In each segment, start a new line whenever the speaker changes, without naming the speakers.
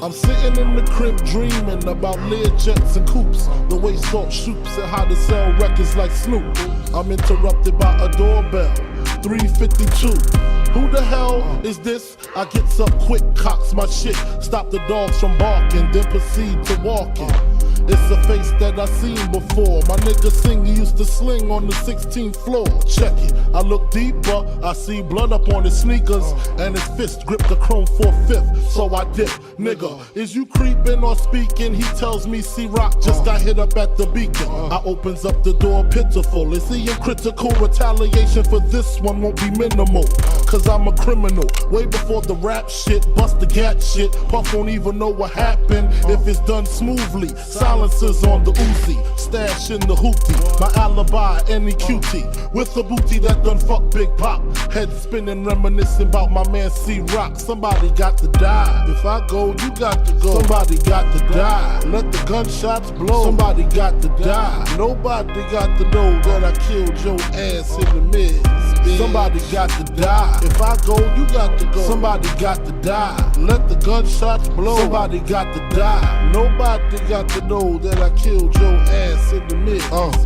I'm sitting in the crib dreaming about Learjets and coupes, the way Salt shoots and how to sell records like Snoop. I'm interrupted by a doorbell, 3:52. Who the hell is this? I gets up quick, cocks my shit, stop the dogs from barking, then proceed to walking. It's a face that I seen before. My nigga Sing used to sling on the 16th floor. Check it, I look deeper, I see blood up on his sneakers, and his fist grip the chrome 4/5. So I dip, nigga, is you creeping or speaking? He tells me C-Rock just got hit up at the beacon. I opens up the door pitiful. Is he in critical? Retaliation for this one won't be minimal, cause I'm a criminal. Way before the rap shit, bust the gat shit. Puff won't even know what happened if it's done smoothly. Silencers on the Uzi, stash in the hoopty. My alibi, any cutie, with a booty that done fuck Big Pop. Head spinning, reminiscing about my man C-Rock. Somebody got to die. If I go, you got to go. Somebody got to die. Let the gunshots blow. Somebody got to die. Nobody got to know that I killed your ass in the mid. Somebody got to die. If I go, you got to go. Somebody got to die. Let the gunshots blow. Somebody got to die. Nobody got to know that I killed your ass in the mid,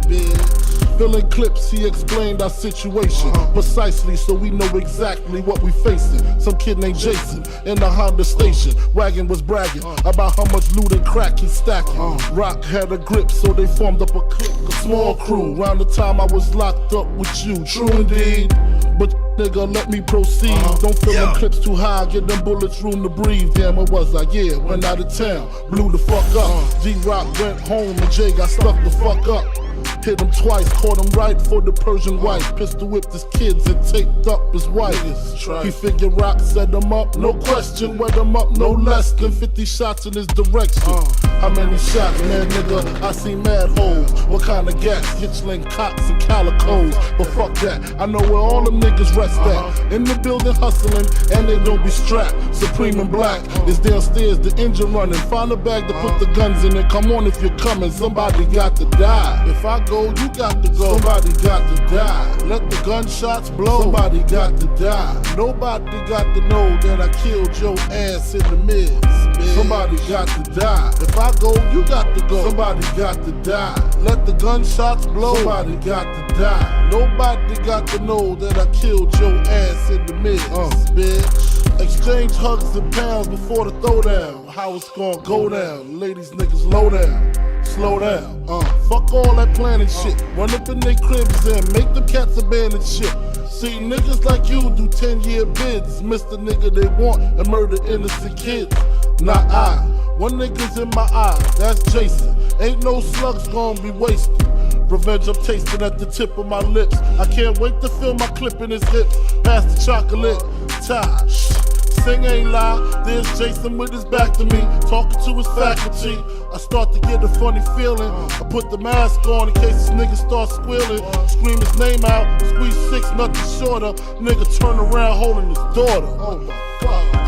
bitch. Filling clips, he explained our situation precisely, so we know exactly what we facing. Some kid named Jason in the Honda station, wagon was bragging about how much loot and crack he's stacking. Rock had a grip, so they formed up a clique, a small crew. Round the time I was locked up with you, true indeed. But nigga, let me proceed. Don't fill them clips too high, get them bullets room to breathe. Damn, what was I? Yeah, went out of town, blew the fuck up. G-Rock went home and Jay got stuck the fuck up. Hit him twice, caught him right for the Persian wife. Pistol whipped his kids and taped up his wife. He figured Rock set him up, no question. Wet him up, no less than 50 shots in his direction. How many shots, man, nigga? I see mad holes. What kind of gas? Hitchling cops and calicos. But fuck that, I know where all them niggas rest at. In the building hustling, and they don't be strapped. Supreme and Black is downstairs, the engine running. Find a bag to put the guns in it. Come on if you're coming, somebody got to die. If I go, you got to go. Somebody got to die. Let the gunshots blow. Somebody got to die. Nobody got to know that I killed your ass in the mid. Somebody got to die. If I go, you got to go. Somebody got to die. Let the gunshots blow. Somebody got to die. Nobody got to know that I killed your ass in the mid, bitch. Exchange hugs and pounds before the throwdown. How it's gonna go down. Ladies, niggas, low down. Slow down, fuck all that planning shit. Run up in their cribs and make them cats abandon shit. See, niggas like you do 10-year bids. Mr. Nigga they want and murder innocent kids. Not I. One nigga's in my eye, that's Jason. Ain't no slugs gonna be wasted. Revenge I'm tasting at the tip of my lips. I can't wait to feel my clip in his hips. Pass the chocolate, Tosh. Sing ain't lie, there's Jason with his back to me, talking to his faculty. I start to get a funny feeling. I put the mask on in case this nigga starts squealing. Scream his name out, squeeze 6, nothing shorter. Nigga turn around holding his daughter. Oh my God.